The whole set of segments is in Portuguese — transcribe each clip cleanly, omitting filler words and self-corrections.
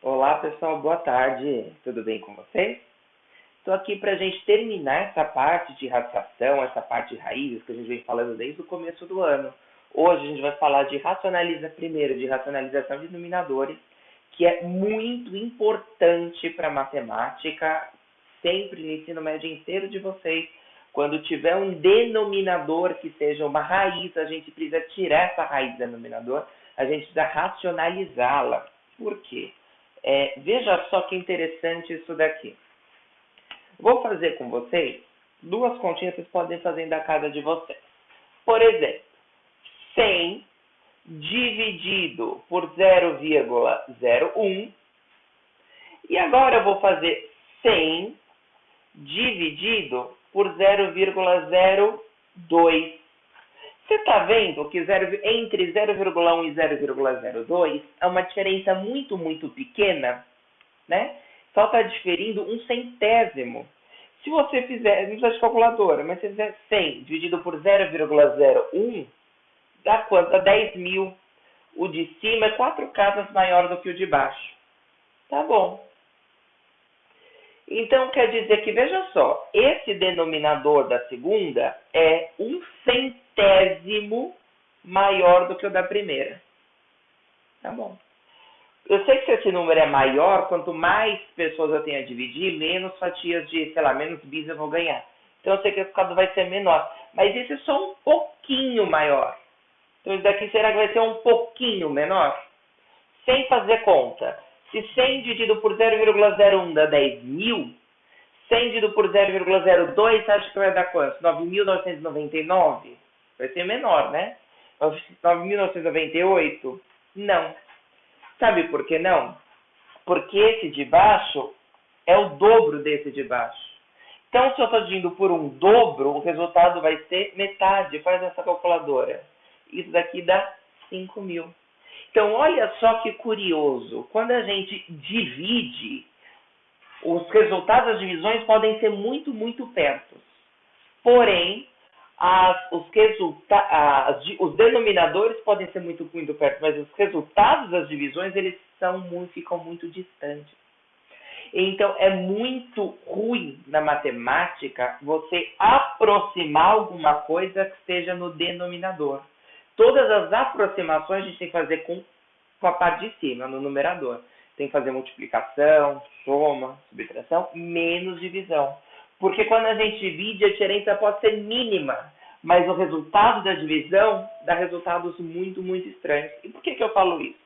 Olá pessoal, boa tarde, tudo bem com vocês? Estou aqui para a gente terminar essa parte de rastração, essa parte de raízes que a gente vem falando desde o começo do ano. Hoje a gente vai falar de de racionalização de denominadores, que é muito importante para a matemática, sempre no ensino médio inteiro de vocês. Quando tiver um denominador que seja uma raiz, a gente precisa tirar essa raiz do denominador, a gente precisa racionalizá-la. Por quê? Veja só que interessante isso daqui. Vou fazer com vocês duas continhas que vocês podem fazer da casa de vocês. Por exemplo, 100 dividido por 0,01. E agora eu vou fazer 100 dividido por 0,02. Você está vendo que entre 0,1 e 0,02 é uma diferença muito pequena, né? Só está diferindo um centésimo. Se você fizer, não precisa de calculadora, mas se fizer 100 dividido por 0,01, dá quanto? Dá 10 mil. O de cima é 4 casas maior do que o de baixo. Tá bom. Então, quer dizer que, veja só, esse denominador da segunda é um centésimo maior do que o da primeira. Tá bom. Eu sei que se esse número é maior, quanto mais pessoas eu tenho a dividir, menos fatias de, menos bis eu vou ganhar. Então eu sei que o resultado vai ser menor. Mas esse é só um pouquinho maior. Então isso daqui será que vai ser um pouquinho menor? Sem fazer conta. Se 100 dividido por 0,01 dá 10 mil, 100 dividido por 0,02, você acha que vai dar quanto? 9.999? Vai ser menor, né? 9.998? Não. Sabe por que não? Porque esse de baixo é o dobro desse de baixo. Então, se eu estou dividindo por um dobro, o resultado vai ser metade. Faz essa calculadora. Isso daqui dá 5 mil. Então, olha só que curioso. Quando a gente divide, os resultados das divisões podem ser muito perto. Porém, os denominadores podem ser muito perto, mas os resultados das divisões eles ficam muito distantes. Então, é muito ruim na matemática você aproximar alguma coisa que esteja no denominador. Todas as aproximações a gente tem que fazer com a parte de cima, no numerador. Tem que fazer multiplicação, soma, subtração, menos divisão. Porque quando a gente divide, a diferença pode ser mínima, mas o resultado da divisão dá resultados muito estranhos. E por que eu falo isso?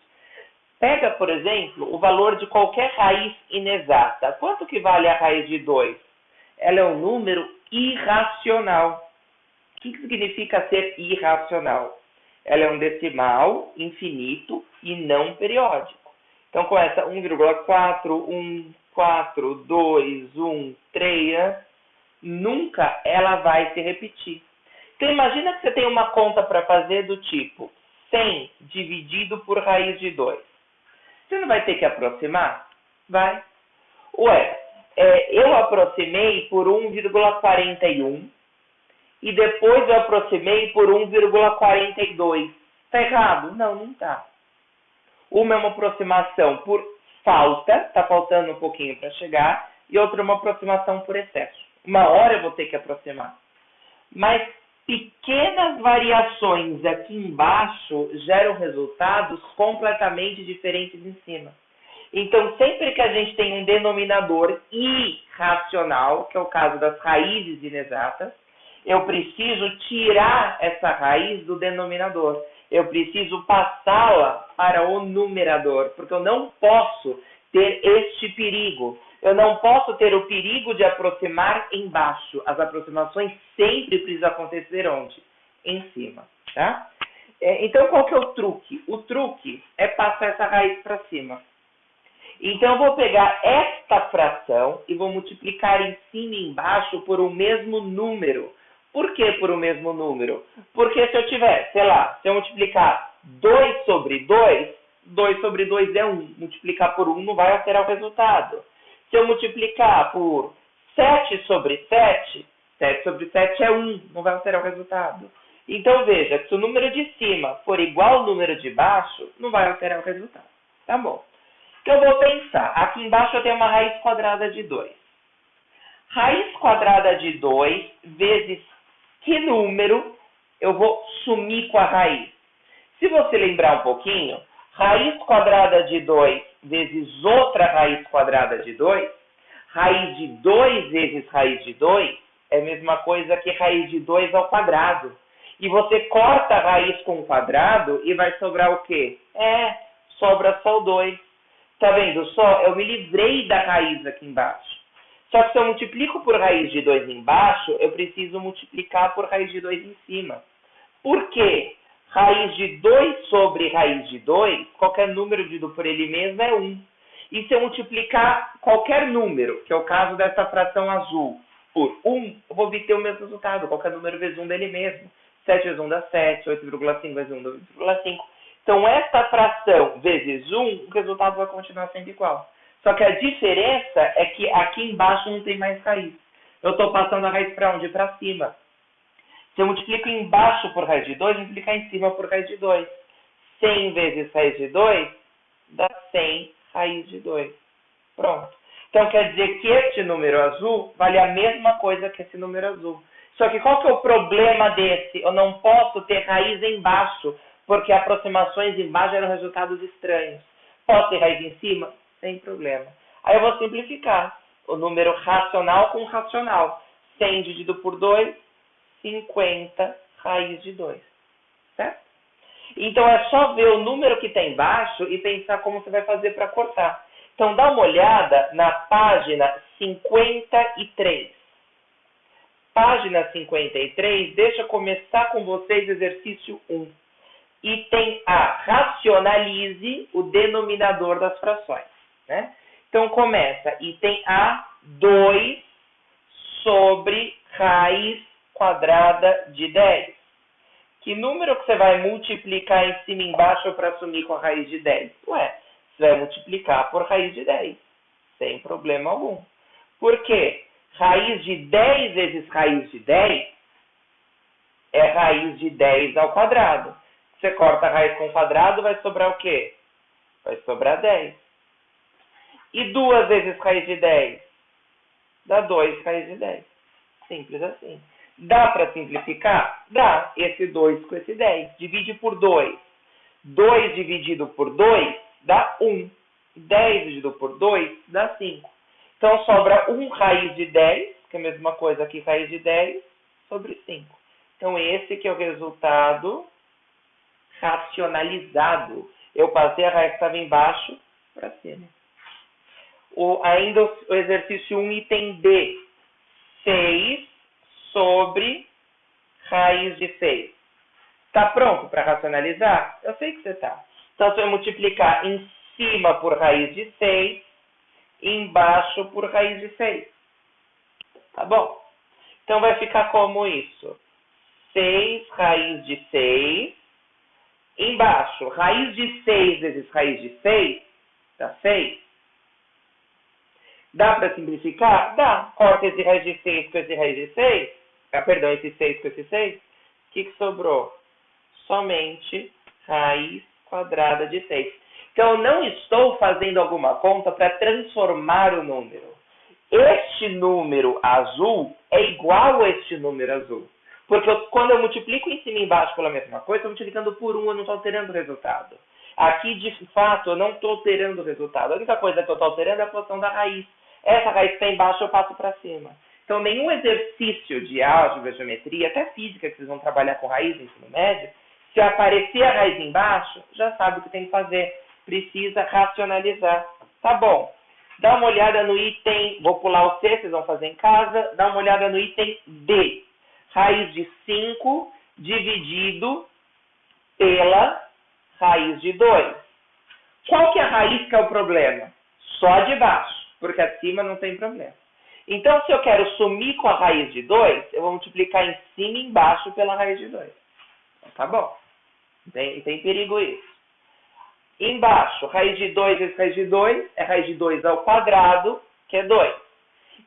Pega, por exemplo, o valor de qualquer raiz inexata. Quanto que vale a raiz de 2? Ela é um número irracional. O que significa ser irracional? Ela é um decimal infinito e não periódico. Então, com essa 1,4, 1, 4, 2, 1, 3, nunca ela vai se repetir. Então, imagina que você tem uma conta para fazer do tipo 100 dividido por raiz de 2. Você não vai ter que aproximar? Vai. Eu aproximei por 1,41 e depois eu aproximei por 1,42. Está errado? Não está. Uma é uma aproximação por falta, está faltando um pouquinho para chegar, e outra é uma aproximação por excesso. Uma hora eu vou ter que aproximar. Mas pequenas variações aqui embaixo geram resultados completamente diferentes em cima. Então, sempre que a gente tem um denominador irracional, que é o caso das raízes inexatas, eu preciso tirar essa raiz do denominador. Eu preciso passá-la para o numerador, porque eu não posso ter este perigo. Eu não posso ter o perigo de aproximar embaixo. As aproximações sempre precisam acontecer onde? Em cima. Tá? Então, qual que é o truque? O truque é passar essa raiz para cima. Então, eu vou pegar esta fração e vou multiplicar em cima e embaixo por o mesmo número. Por que por o mesmo número? Porque se eu tiver, se eu multiplicar 2 sobre 2, 2 sobre 2 é 1. Multiplicar por 1 não vai alterar o resultado. Se eu multiplicar por 7 sobre 7, 7 sobre 7 é 1, não vai alterar o resultado. Então, veja, que se o número de cima for igual ao número de baixo, não vai alterar o resultado. Tá bom. Então, eu vou pensar. Aqui embaixo eu tenho uma raiz quadrada de 2. Raiz quadrada de 2 vezes que número eu vou sumir com a raiz? Se você lembrar um pouquinho, raiz quadrada de 2 vezes outra raiz quadrada de 2, raiz de 2 vezes raiz de 2 é a mesma coisa que raiz de 2 ao quadrado. E você corta a raiz com o quadrado e vai sobrar o quê? Sobra só o 2. Tá vendo só? Eu me livrei da raiz aqui embaixo. Só que se eu multiplico por raiz de 2 embaixo, eu preciso multiplicar por raiz de 2 em cima. Por quê? Raiz de 2 sobre raiz de 2, qualquer número dividido por ele mesmo é 1. E se eu multiplicar qualquer número, que é o caso dessa fração azul, por 1, eu vou obter o mesmo resultado, qualquer número vezes 1 dele mesmo. 7 vezes 1 dá 7, 8,5 vezes 1 dá 8,5. Então, essa fração vezes 1, o resultado vai continuar sendo igual. Só que a diferença é que aqui embaixo não tem mais raiz. Eu estou passando a raiz para onde? Para cima. Se eu multiplico embaixo por raiz de 2, multiplicar em cima por raiz de 2. 100 vezes raiz de 2 dá 100 raiz de 2. Pronto. Então, quer dizer que este número azul vale a mesma coisa que esse número azul. Só que qual que é o problema desse? Eu não posso ter raiz embaixo, porque aproximações embaixo eram resultados estranhos. Posso ter raiz em cima? Sem problema. Aí eu vou simplificar o número racional com racional. 100 dividido por 2, 50 raiz de 2. Certo? Então é só ver o número que está embaixo e pensar como você vai fazer para cortar. Então dá uma olhada na página 53. Página 53, deixa eu começar com vocês exercício 1. Item A, racionalize o denominador das frações. Né? Então começa, item A, 2 sobre raiz quadrada de 10. Que número que você vai multiplicar em cima e embaixo para assumir com a raiz de 10? Ué, você vai multiplicar por raiz de 10, sem problema algum. Por quê? Raiz de 10 vezes raiz de 10 é raiz de 10 ao quadrado. Você corta a raiz com o quadrado, vai sobrar o quê? Vai sobrar 10. E 2 vezes raiz de 10? Dá 2 raiz de 10. Simples assim. Dá para simplificar? Dá. Esse 2 com esse 10. Divide por 2. 2 dividido por 2 dá 1. 10 dividido por 2 dá 5. Então, sobra 1 raiz de 10, que é a mesma coisa que raiz de 10, sobre 5. Então, esse que é o resultado racionalizado. Eu passei a raiz que estava embaixo para cima. Ainda o exercício 1, item D. 6 sobre raiz de 6. Está pronto para racionalizar? Eu sei que você está. Então, você vai multiplicar em cima por raiz de 6, embaixo por raiz de 6. Tá bom? Então, vai ficar como isso? 6 raiz de 6. Embaixo, raiz de 6 vezes raiz de 6, dá 6. Dá para simplificar? Dá. Corta esse raiz de 6 com esse raiz de 6. Perdão, esse 6 com esse 6. O que sobrou? Somente raiz quadrada de 6. Então, eu não estou fazendo alguma conta para transformar o número. Este número azul é igual a este número azul. Porque quando eu multiplico em cima e embaixo pela mesma coisa, estou multiplicando por 1, eu não estou alterando o resultado. Aqui, de fato, eu não estou alterando o resultado. A única coisa que eu estou alterando é a posição da raiz. Essa raiz que está embaixo, eu passo para cima. Então, nenhum exercício de álgebra, geometria, até física, que vocês vão trabalhar com raiz no ensino médio, se aparecer a raiz embaixo, já sabe o que tem que fazer. Precisa racionalizar. Tá bom. Dá uma olhada no item, vou pular o C, vocês vão fazer em casa. Dá uma olhada no item D. Raiz de 5 dividido pela raiz de 2. Qual que é a raiz que é o problema? Só a de baixo, porque acima não tem problema. Então, se eu quero sumir com a raiz de 2, eu vou multiplicar em cima e embaixo pela raiz de 2. Tá bom. Tem perigo isso. Embaixo, raiz de 2 vezes raiz de 2 é raiz de 2 ao quadrado, que é 2.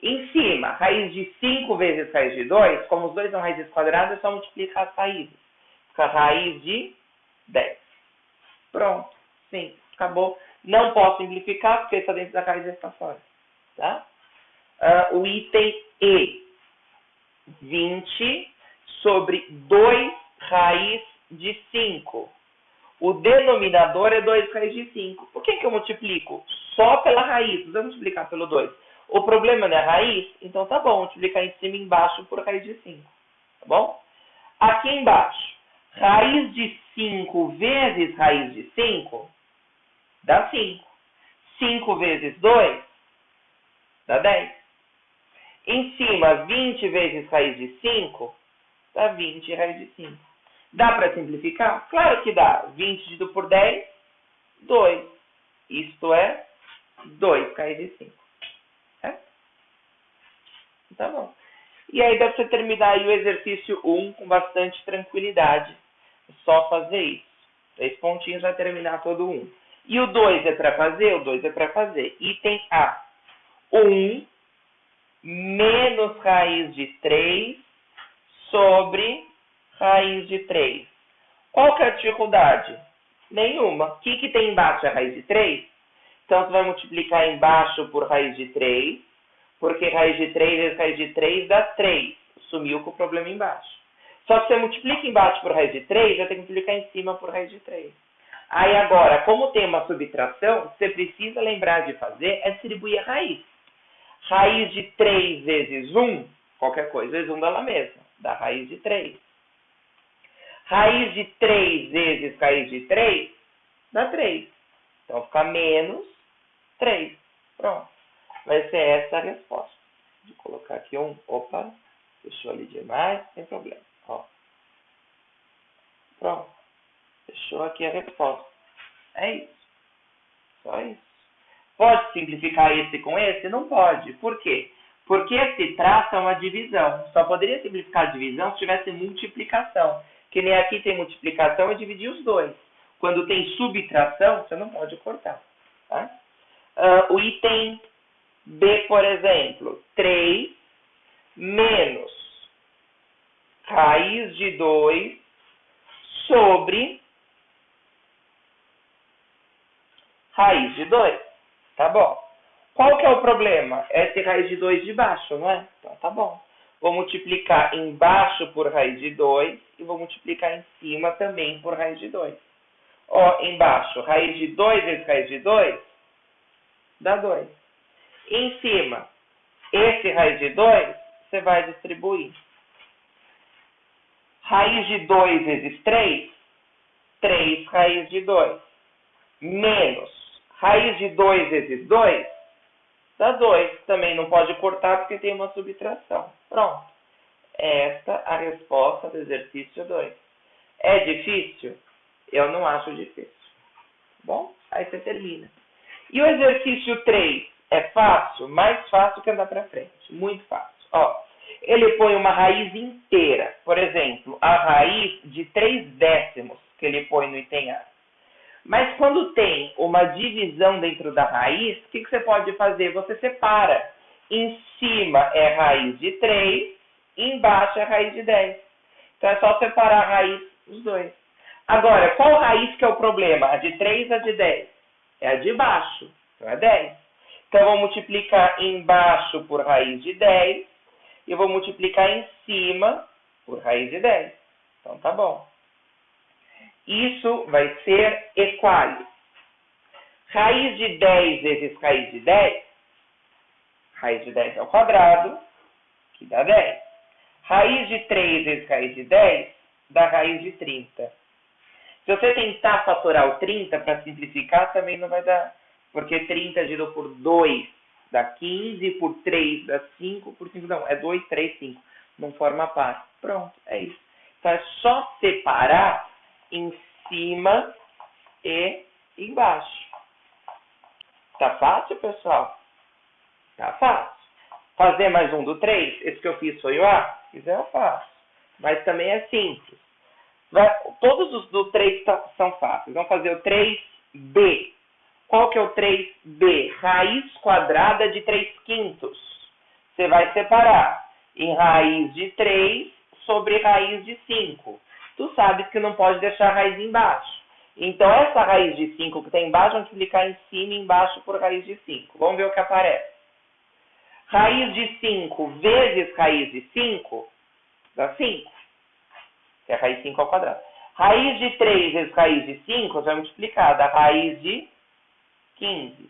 Em cima, raiz de 5 vezes raiz de 2, como os dois são raízes quadradas, é só multiplicar as raízes. Fica raiz de 10. Pronto. Sim, acabou. Não posso simplificar porque está dentro da raiz e está fora. Tá? O item E. 20 sobre 2 raiz de 5. O denominador é 2 raiz de 5. Por que eu multiplico? Só pela raiz, não vou multiplicar pelo 2. O problema não é a raiz? Então tá bom, multiplicar em cima e embaixo por raiz de 5. Tá bom? Aqui embaixo, raiz de 5 vezes raiz de 5 dá 5. 5 vezes 2 dá 10. Em cima, 20 vezes raiz de 5 dá 20 raiz de 5. Dá para simplificar? Claro que dá. 20 dividido por 10, 2. Isto é 2 raiz de 5. É? Tá bom. E aí dá para você terminar aí o exercício 1 com bastante tranquilidade. É só fazer isso. 3 pontinhos vai terminar todo 1. E o 2 é para fazer? O 2 é para fazer. Item A. 1 menos raiz de 3 sobre raiz de 3. Qual que é a dificuldade? Nenhuma. O que tem embaixo? É a raiz de 3? Então, você vai multiplicar embaixo por raiz de 3, porque raiz de 3 vezes raiz de 3 dá 3. Sumiu com o problema embaixo. Só que você multiplica embaixo por raiz de 3, vai ter que multiplicar em cima por raiz de 3. Aí agora, como tem uma subtração, você precisa lembrar de fazer é distribuir a raiz. Raiz de 3 vezes 1, qualquer coisa, vezes 1 dá lá mesma, dá raiz de 3. Raiz de 3 vezes raiz de 3 dá 3. Então fica menos 3. Pronto. Vai ser essa a resposta. Vou colocar aqui um. Opa, fechou ali demais, sem problema. Ó. Pronto. Fechou aqui a resposta. É isso. Só isso. Pode simplificar esse com esse? Não pode. Por quê? Porque esse traço é uma divisão. Só poderia simplificar a divisão se tivesse multiplicação. Que nem aqui tem multiplicação e dividir os dois. Quando tem subtração, você não pode cortar. Tá? O item B, por exemplo, 3 menos raiz de 2 sobre raiz de 2. Tá bom. Qual que é o problema? É esse raiz de 2 de baixo, não é? Então tá bom. Vou multiplicar embaixo por raiz de 2 e vou multiplicar em cima também por raiz de 2. Ó, embaixo, raiz de 2 vezes raiz de 2 dá 2. Em cima, esse raiz de 2, você vai distribuir. Raiz de 2 vezes 3, 3 raiz de 2. Menos raiz de 2 vezes 2, dá 2. Também não pode cortar porque tem uma subtração. Pronto. Esta é a resposta do exercício 2. É difícil? Eu não acho difícil. Bom, aí você termina. E o exercício 3 é fácil? Mais fácil que andar para frente. Muito fácil. Ó, ele põe uma raiz inteira. Por exemplo, a raiz de 3 décimos que ele põe no item A. Mas quando tem uma divisão dentro da raiz, o que você pode fazer? Você separa. Em cima é raiz de 3, embaixo é raiz de 10. Então é só separar a raiz dos dois. Agora, qual raiz que é o problema? A de 3 ou a de 10? É a de baixo. Então é 10. Então eu vou multiplicar embaixo por raiz de 10 e eu vou multiplicar em cima por raiz de 10. Então tá bom. Isso vai ser equal. Raiz de 10 vezes raiz de 10. Raiz de 10 ao quadrado, que dá 10. Raiz de 3 vezes raiz de 10 dá raiz de 30. Se você tentar fatorar o 30 para simplificar, também não vai dar. Porque 30 dividido por 2 dá 15, por 3 dá 5, por 5 não. É 2, 3, 5. Não forma par. Pronto, é isso. Então é só separar em cima e embaixo. Tá fácil, pessoal? Tá fácil. Fazer mais um do 3, esse que eu fiz foi o A? Se quiser eu faço. Mas também é simples. Todos os do 3 são fáceis. Vamos fazer o 3B. Qual que é o 3B? Raiz quadrada de 3/5. Você vai separar em raiz de 3 sobre raiz de 5. Tu sabes que não pode deixar a raiz embaixo. Então, essa raiz de 5 que está embaixo, multiplicar em cima e embaixo por raiz de 5. Vamos ver o que aparece. Raiz de 5 vezes raiz de 5 dá 5. Que é a raiz de 5 ao quadrado. Raiz de 3 vezes raiz de 5, você vai multiplicar, dá raiz de 15.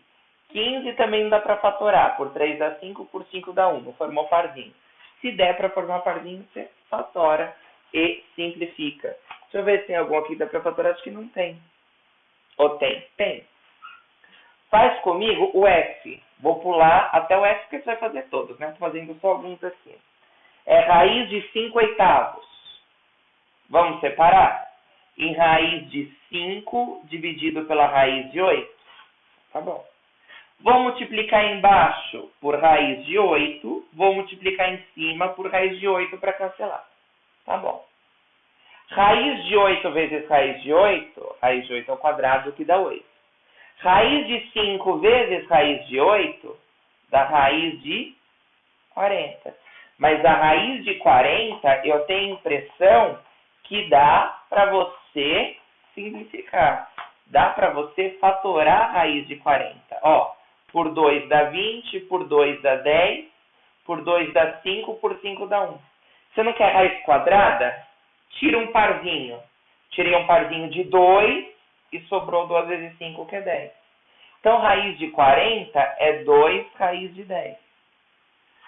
15 também não dá para fatorar. Por 3 dá 5, por 5 dá 1. Não formou parzinho. Se der para formar parzinho, você fatora e simplifica. Deixa eu ver se tem algum aqui que dá para fatorar. Acho que não tem. Ou tem? Tem. Faz comigo o F. Vou pular até o F porque você vai fazer todos, né? Estou fazendo só alguns aqui. É raiz de 5 oitavos. Vamos separar? Em raiz de 5 dividido pela raiz de 8. Tá bom. Vou multiplicar embaixo por raiz de 8. Vou multiplicar em cima por raiz de 8 para cancelar. Tá bom. Raiz de 8 vezes raiz de 8. Raiz de 8 ao quadrado, que dá 8. Raiz de 5 vezes raiz de 8 dá raiz de 40. Mas a raiz de 40, eu tenho a impressão que dá para você simplificar. Dá para você fatorar a raiz de 40. Ó, por 2 dá 20, por 2 dá 10, por 2 dá 5, por 5 dá 1. Você não quer raiz quadrada? Tira um parzinho. Tirei um parzinho de 2 e sobrou 2 vezes 5, que é 10. Então, raiz de 40 é 2 raiz de 10.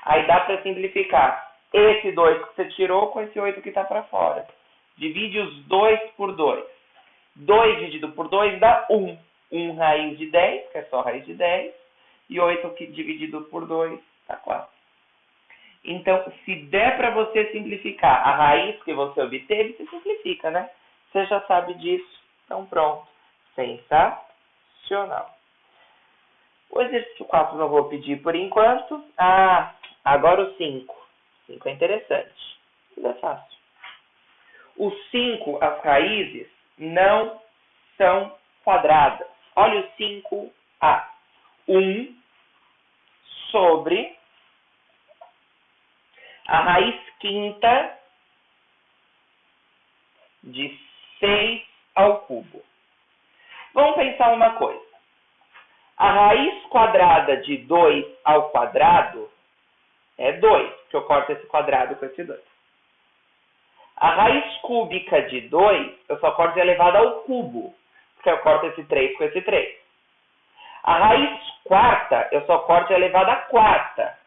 Aí dá para simplificar esse 2 que você tirou com esse 8 que está para fora. Divide os 2 por 2. 2 dividido por 2 dá 1. 1 raiz de 10, que é só raiz de 10. E 8 que dividido por 2 dá 4. Então, se der para você simplificar a raiz que você obteve, você simplifica, né? Você já sabe disso. Então, pronto. Sensacional. O exercício 4 não vou pedir por enquanto. Agora o 5. 5 é interessante. Isso é fácil. O 5, as raízes, não são quadradas. Olha o 5A. 1 sobre a raiz quinta de 6 ao cubo. Vamos pensar uma coisa. A raiz quadrada de 2 ao quadrado é 2, porque eu corto esse quadrado com esse 2. A raiz cúbica de 2, eu só corto elevada ao cubo, porque eu corto esse 3 com esse 3. A raiz quarta, eu só corto elevada à quarta,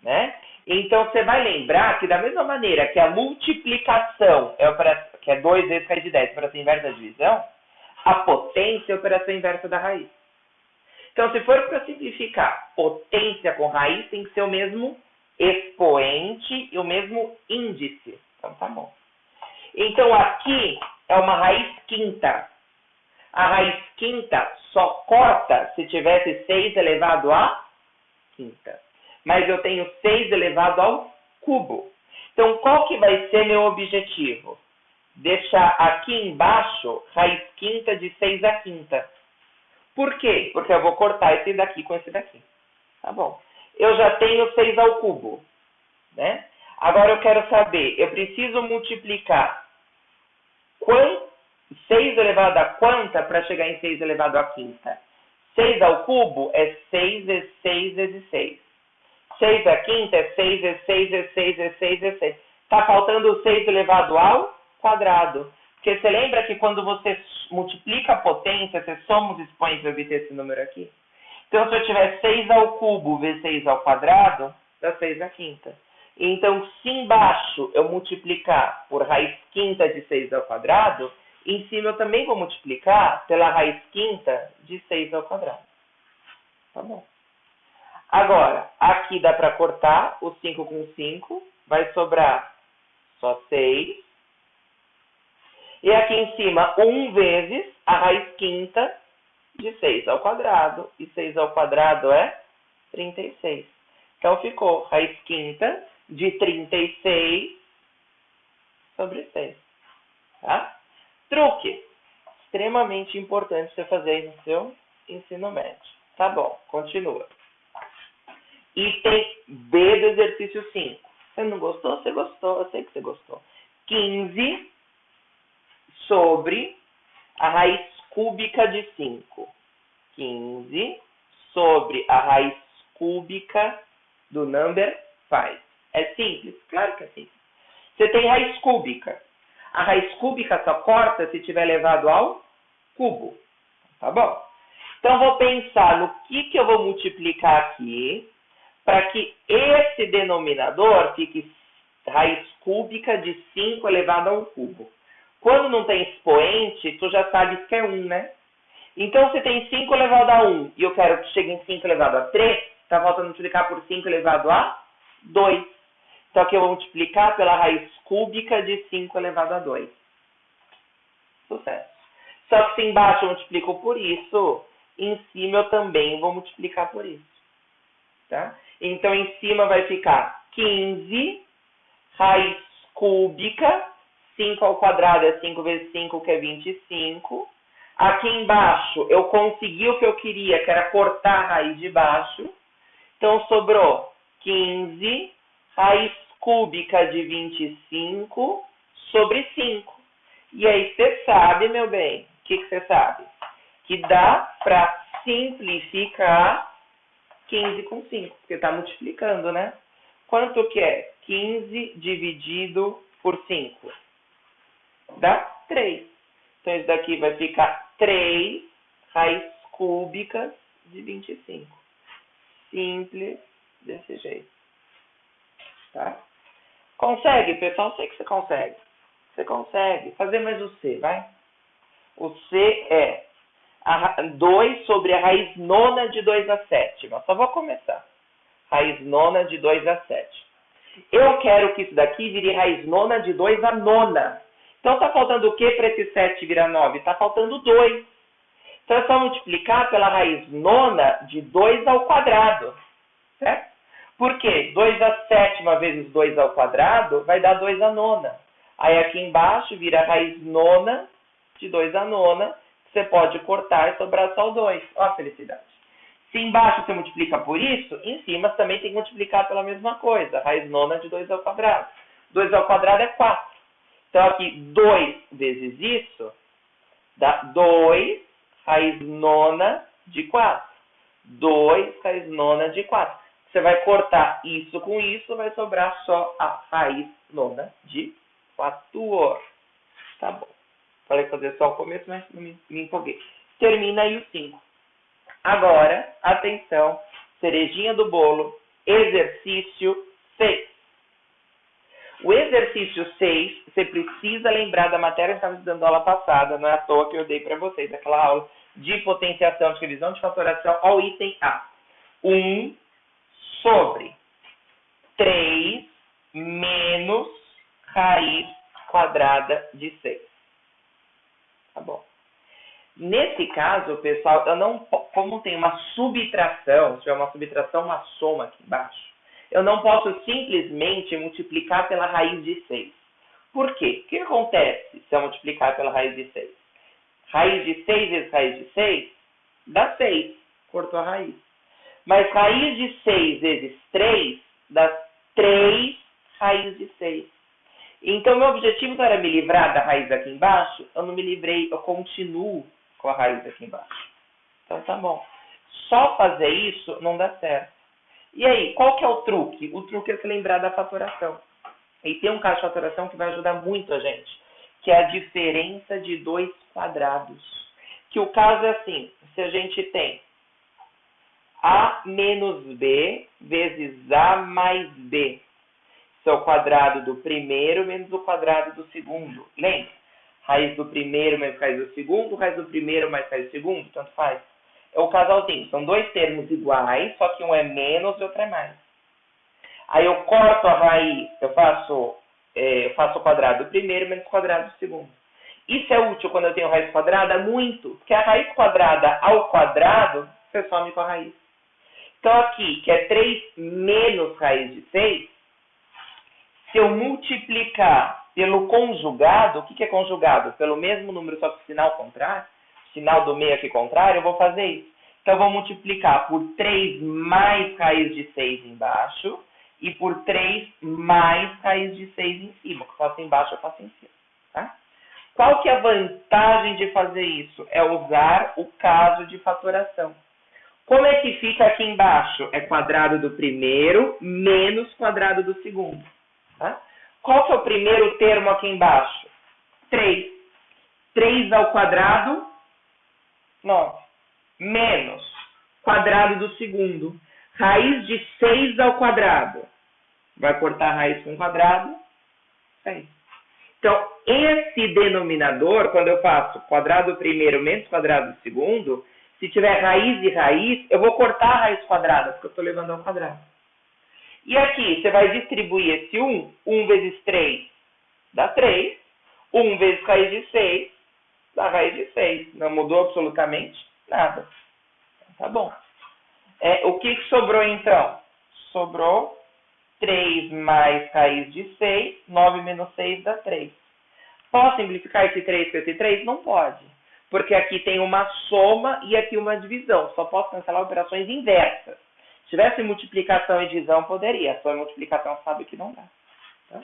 né? Então, você vai lembrar que da mesma maneira que a multiplicação que é 2 vezes raiz de 10, operação inversa da divisão, a potência é a operação inversa da raiz. Então, se for para simplificar potência com raiz, tem que ser o mesmo expoente e o mesmo índice. Então, tá bom. Então, aqui é uma raiz quinta. A raiz quinta só corta se tivesse 6 elevado à quinta. Mas eu tenho 6 elevado ao cubo. Então, qual que vai ser meu objetivo? Deixar aqui embaixo raiz quinta de 6 à quinta. Por quê? Porque eu vou cortar esse daqui com esse daqui. Tá bom. Eu já tenho 6 ao cubo, né? Agora eu quero saber, eu preciso multiplicar 6 elevado a quanta para chegar em 6 elevado a quinta? 6 ao cubo é 6 vezes 6 vezes 6. 6 à quinta é 6 vezes 6 vezes 6 vezes 6 vezes 6. Está faltando 6 elevado ao quadrado. Porque você lembra que quando você multiplica a potência, você soma os expoentes para obter esse número aqui? Então, se eu tiver 6 ao cubo vezes 6 ao quadrado, dá 6 à quinta. Então, se embaixo eu multiplicar por raiz quinta de 6 ao quadrado, em cima eu também vou multiplicar pela raiz quinta de 6 ao quadrado. Tá bom. Agora, aqui dá para cortar o 5 com 5. Vai sobrar só 6. E aqui em cima, 1 vezes a raiz quinta de 6 ao quadrado. E 6 ao quadrado é 36. Então, ficou raiz quinta de 36 sobre 6. Tá? Truque. Extremamente importante você fazer aí no seu ensino médio. Tá bom, continua. Item B do exercício 5. Você não gostou? Você gostou. Eu sei que você gostou. 15 sobre a raiz cúbica de 5. 15 sobre a raiz cúbica do number 5. É simples? Claro que é simples. Você tem raiz cúbica. A raiz cúbica só corta se tiver elevado ao cubo. Tá bom? Então, vou pensar no que eu vou multiplicar aqui para que esse denominador fique raiz cúbica de 5 elevado ao cubo. Quando não tem expoente, tu já sabe que é 1, né? Então, se tem 5 elevado a 1 e eu quero que chegue em 5 elevado a 3, está faltando multiplicar por 5 elevado a 2. Então, aqui eu vou multiplicar pela raiz cúbica de 5 elevado a 2. Sucesso. Só que se embaixo eu multiplico por isso, em cima eu também vou multiplicar por isso. Tá? Então, em cima vai ficar 15 raiz cúbica, 5 ao quadrado é 5 vezes 5, que é 25. Aqui embaixo eu consegui o que eu queria, que era cortar a raiz de baixo. Então, sobrou 15 raiz cúbica de 25 sobre 5. E aí você sabe, meu bem, o que você sabe? Que dá para simplificar 15 com 5, porque está multiplicando, né? Quanto que é 15 dividido por 5? Dá 3. Então, isso daqui vai ficar 3 raiz cúbicas de 25. Simples desse jeito. Tá? Consegue, pessoal? Sei que você consegue. Você consegue. Fazer mais o C, vai? O C é 2 sobre a raiz nona de 2 a 7. Mas só vou começar. Raiz nona de 2 a 7. Eu quero que isso daqui vire raiz nona de 2 a nona. Então, está faltando o que para esse 7 virar 9? Está faltando 2. Então, é só multiplicar pela raiz nona de 2 ao quadrado. Certo? Por quê? 2 a sétima vezes 2 ao quadrado vai dar 2 a nona. Aí, aqui embaixo, vira raiz nona de 2 a nona. Você pode cortar e sobrar só o 2. Ó a felicidade. Se embaixo você multiplica por isso, em cima você também tem que multiplicar pela mesma coisa. Raiz nona de 2 ao quadrado. 2 ao quadrado é 4. Então, aqui, 2 vezes isso, dá 2 raiz nona de 4. 2 raiz nona de 4. Você vai cortar isso com isso, vai sobrar só a raiz nona de 4. Tá bom. Falei fazer só o começo, mas não me empolguei. Termina aí o 5. Agora, atenção, cerejinha do bolo, exercício 6. O exercício 6, você precisa lembrar da matéria que estava estudando aula passada, não é à toa que eu dei para vocês, aquela aula de potenciação, de revisão de fatoração ao item A. 1 sobre 3 menos raiz quadrada de 6. Tá bom. Nesse caso, pessoal, eu não, como tem uma subtração, se tiver uma subtração, uma soma aqui embaixo, eu não posso simplesmente multiplicar pela raiz de 6. Por quê? O que acontece se eu multiplicar pela raiz de 6? Raiz de 6 vezes raiz de 6 dá 6. Cortou a raiz. Mas raiz de 6 vezes 3 dá 3 raiz de 6. Então, meu objetivo não era me livrar da raiz aqui embaixo. Eu não me livrei, eu continuo com a raiz aqui embaixo. Então, tá bom. Só fazer isso não dá certo. E aí, qual que é o truque? O truque é se lembrar da fatoração. E tem um caso de fatoração que vai ajudar muito a gente, que é a diferença de 2 quadrados. Que o caso é assim, se a gente tem A menos B vezes A mais B. Isso é o quadrado do primeiro menos o quadrado do segundo. Lembra? Raiz do primeiro mais raiz do segundo, raiz do primeiro mais raiz do segundo, tanto faz. É o casalzinho. São dois termos iguais, só que um é menos e outro é mais. Aí eu corto a raiz, eu faço o quadrado do primeiro menos o quadrado do segundo. Isso é útil quando eu tenho raiz quadrada? Muito. Porque a raiz quadrada ao quadrado, você some com a raiz. Então aqui, que é 3 menos raiz de 6, se eu multiplicar pelo conjugado, o que é conjugado? Pelo mesmo número, só que sinal contrário, sinal do meio aqui contrário, eu vou fazer isso. Então eu vou multiplicar por 3 mais raiz de 6 embaixo e por 3 mais raiz de 6 em cima. O que eu faço embaixo, eu faço em cima. Tá? Qual que é a vantagem de fazer isso? É usar o caso de fatoração. Como é que fica aqui embaixo? É quadrado do primeiro menos quadrado do segundo. Tá? Qual que é o primeiro termo aqui embaixo? 3. 3 ao quadrado, 9. Menos quadrado do segundo. Raiz de 6 ao quadrado. Vai cortar a raiz com quadrado, 6. Então, esse denominador, quando eu faço quadrado do primeiro menos quadrado do segundo, se tiver raiz e raiz, eu vou cortar a raiz quadrada, porque eu estou levando ao quadrado. E aqui, você vai distribuir esse 1. 1 vezes 3 dá 3. 1 vezes raiz de 6 dá raiz de 6. Não mudou absolutamente nada. Tá bom. O que sobrou, então? Sobrou 3 mais raiz de 6. 9 menos 6 dá 3. Posso simplificar esse 3 com esse 3? Não pode. Porque aqui tem uma soma e aqui uma divisão. Só posso cancelar operações inversas. Se tivesse multiplicação e divisão, poderia. Só multiplicação sabe que não dá. Tá?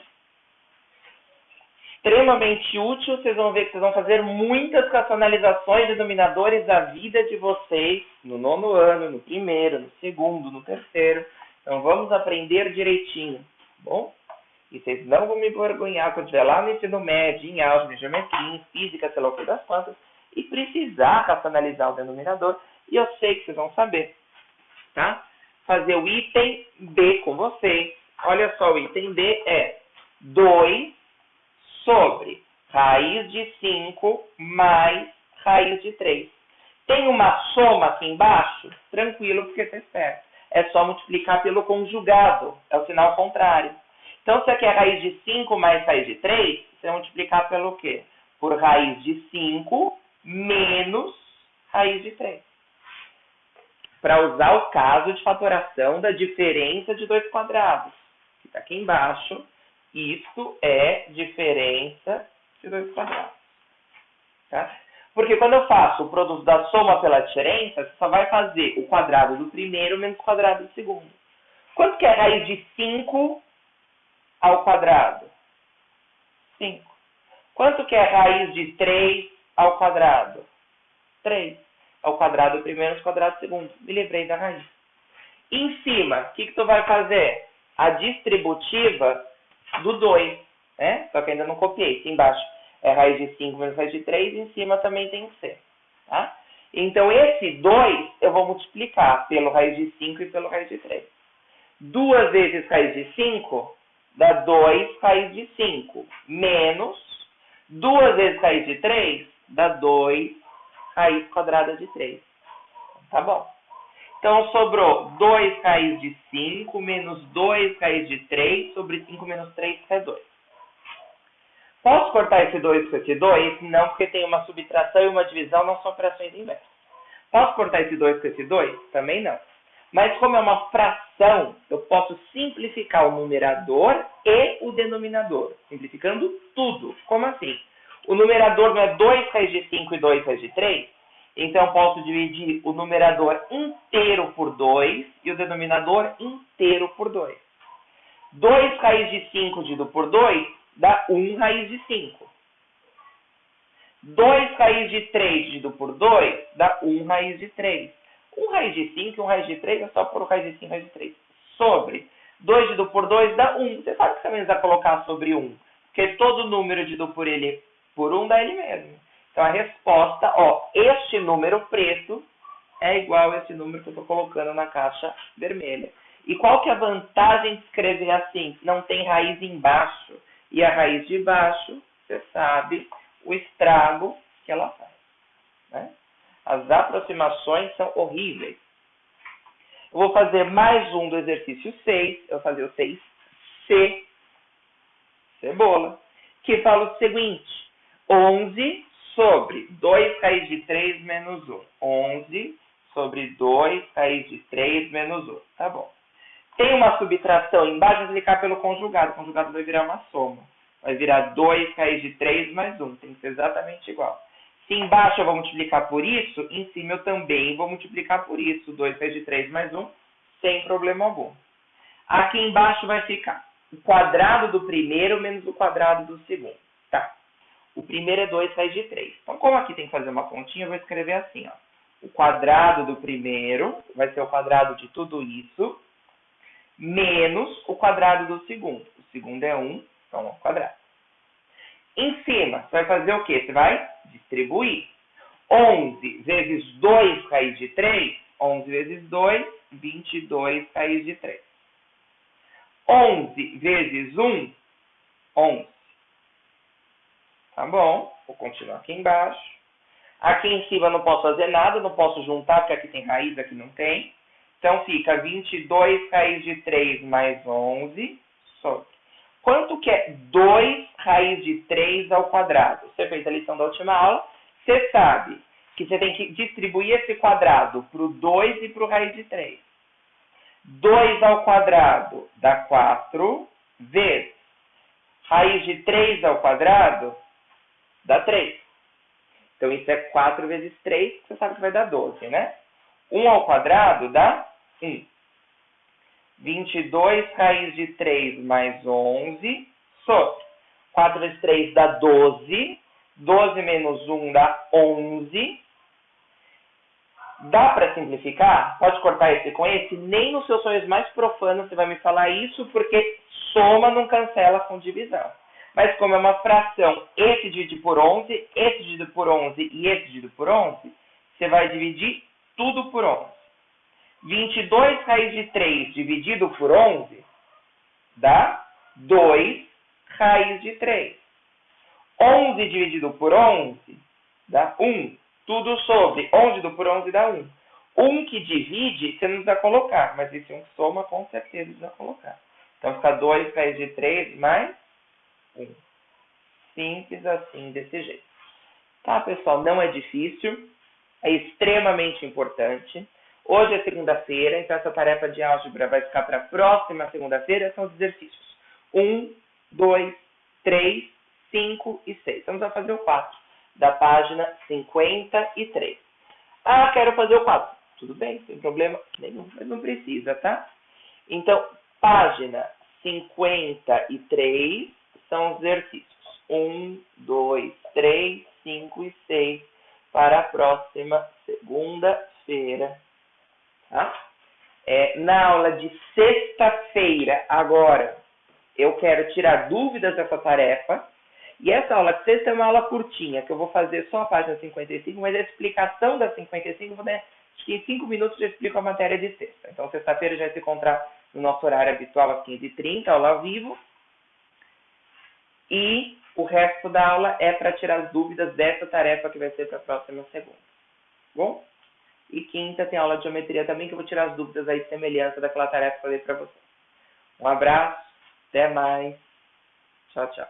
Extremamente útil. Vocês vão ver que vocês vão fazer muitas racionalizações de denominadores da vida de vocês no 9º ano, no 1º, no 2º, no 3º. Então, vamos aprender direitinho. Tá bom? E vocês não vão me envergonhar quando estiver lá no ensino médio, em álgebra, em geometria, em física, sei lá o que das quantas, e precisar racionalizar o denominador. E eu sei que vocês vão saber. Tá? Fazer o item B com vocês. Olha só, o item B é 2 sobre raiz de 5 mais raiz de 3. Tem uma soma aqui embaixo? Tranquilo, porque você espera. É só multiplicar pelo conjugado. É o sinal contrário. Então, se aqui é raiz de 5 mais raiz de 3, você vai multiplicar pelo quê? Por raiz de 5 menos raiz de 3. Para usar o caso de fatoração da diferença de dois quadrados. Que está aqui embaixo. Isso é diferença de dois quadrados. Tá? Porque quando eu faço o produto da soma pela diferença, você só vai fazer o quadrado do primeiro menos o quadrado do segundo. Quanto que é raiz de 5 ao quadrado? 5. Quanto que é raiz de 3 ao quadrado? 3. Ao quadrado do primeiro menos o quadrado do segundo. Me livrei da raiz. Em cima, o que tu vai fazer? A distributiva do 2, né? Só que ainda não copiei. Aqui embaixo é raiz de 5 menos raiz de 3, em cima também tem que ser. Tá? Então, esse 2 eu vou multiplicar pelo raiz de 5 e pelo raiz de 3. 2 vezes raiz de 5 dá 2 raiz de 5, menos 2 vezes raiz de 3 dá 2 raiz quadrada de 3. Tá bom. Então, sobrou 2 raiz de 5 menos 2 raiz de 3 sobre 5 menos 3, que é 2. Posso cortar esse 2 com esse 2? Não, porque tem uma subtração e uma divisão, não são operações inversas. Posso cortar esse 2 com esse 2? Também não. Mas como é uma fração, eu posso simplificar o numerador e o denominador. Simplificando tudo. Como assim? O numerador não é 2 raiz de 5 e 2 raiz de 3? Então, eu posso dividir o numerador inteiro por 2 e o denominador inteiro por 2. 2 raiz de 5 dividido por 2 dá 1 raiz de 5. 2 raiz de 3 dividido por 2 dá 1 raiz de 3. 1 raiz de 5 e 1 raiz de 3 é só por raiz de 5 e raiz de 3. Sobre 2 dividido por 2 dá 1. Você sabe que também vai colocar sobre 1. Porque todo número dividido por ele por 1 dá ele mesmo. Então, a resposta, este número preto é igual a esse número que eu estou colocando na caixa vermelha. E qual que é a vantagem de escrever assim? Não tem raiz embaixo. E a raiz de baixo, você sabe o estrago que ela faz. Né? As aproximações são horríveis. Eu vou fazer mais um do exercício 6. Eu vou fazer o 6C, cebola, que fala o seguinte: 11 sobre 2 raiz de 3 menos 1. 11 sobre 2 raiz de 3 menos 1. Tá bom. Tem uma subtração embaixo, vou multiplicar pelo conjugado. O conjugado vai virar uma soma. Vai virar 2 raiz de 3 mais 1. Tem que ser exatamente igual. Se embaixo eu vou multiplicar por isso, em cima eu também vou multiplicar por isso. 2 raiz de 3 mais 1, sem problema algum. Aqui embaixo vai ficar o quadrado do primeiro menos o quadrado do segundo. Tá. O primeiro é 2 raiz de 3. Então, como aqui tem que fazer uma continha, eu vou escrever assim, ó. O quadrado do primeiro vai ser o quadrado de tudo isso, menos o quadrado do segundo. O segundo é 1, então é o quadrado. Em cima, você vai fazer o quê? Você vai distribuir. 11 vezes 2 raiz de 3, 11 vezes 2, 22 raiz de 3. 11 vezes 1, 11. Tá bom? Vou continuar aqui embaixo. Aqui em cima eu não posso fazer nada, não posso juntar, porque aqui tem raiz, aqui não tem. Então fica 22 raiz de 3 mais 11 sobre. Quanto que é 2 raiz de 3 ao quadrado? Você fez a lição da última aula, você sabe que você tem que distribuir esse quadrado para o 2 e para o raiz de 3. 2 ao quadrado dá 4, vezes raiz de 3 ao quadrado dá 3. Então isso é 4 vezes 3, você sabe que vai dar 12, né? 1 ao quadrado dá 1. 22 raiz de 3 mais 11 sobre 4 vezes 3 dá 12. 12 menos 1 dá 11. Dá para simplificar? Pode cortar esse com esse? Nem nos seus sonhos mais profanos você vai me falar isso, porque soma não cancela com divisão. Mas como é uma fração, esse dividido por 11, esse dividido por 11 e esse dividido por 11, você vai dividir tudo por 11. 22 raiz de 3 dividido por 11 dá 2 raiz de 3. 11 dividido por 11 dá 1. Tudo sobre 11 dividido por 11 dá 1. 1 que divide, você não precisa colocar, mas esse 1 que soma, com certeza precisa colocar. Então fica 2 raiz de 3 mais 1. Simples assim, desse jeito. Tá, pessoal? Não é difícil. É extremamente importante. Hoje é segunda-feira, então essa tarefa de álgebra vai ficar para a próxima segunda-feira. São os exercícios 1, 2, 3, 5 e 6. Vamos fazer o 4 da página 53. Ah, quero fazer o 4. Tudo bem, sem problema nenhum, mas não precisa, tá? Então, página 53 são os exercícios 1, 2, 3, 5 e 6 para a próxima segunda-feira. Tá? Na aula de sexta-feira, agora, eu quero tirar dúvidas dessa tarefa. E essa aula de sexta é uma aula curtinha, que eu vou fazer só a página 55, mas a explicação da 55, né, acho que em 5 minutos eu explico a matéria de sexta. Então, sexta-feira a gente vai se encontrar no nosso horário habitual às 15h30, aula ao vivo. E o resto da aula é para tirar as dúvidas dessa tarefa que vai ser para a próxima segunda. Bom? E quinta tem aula de geometria também, que eu vou tirar as dúvidas aí de semelhança daquela tarefa que eu falei para vocês. Um abraço, até mais. Tchau, tchau.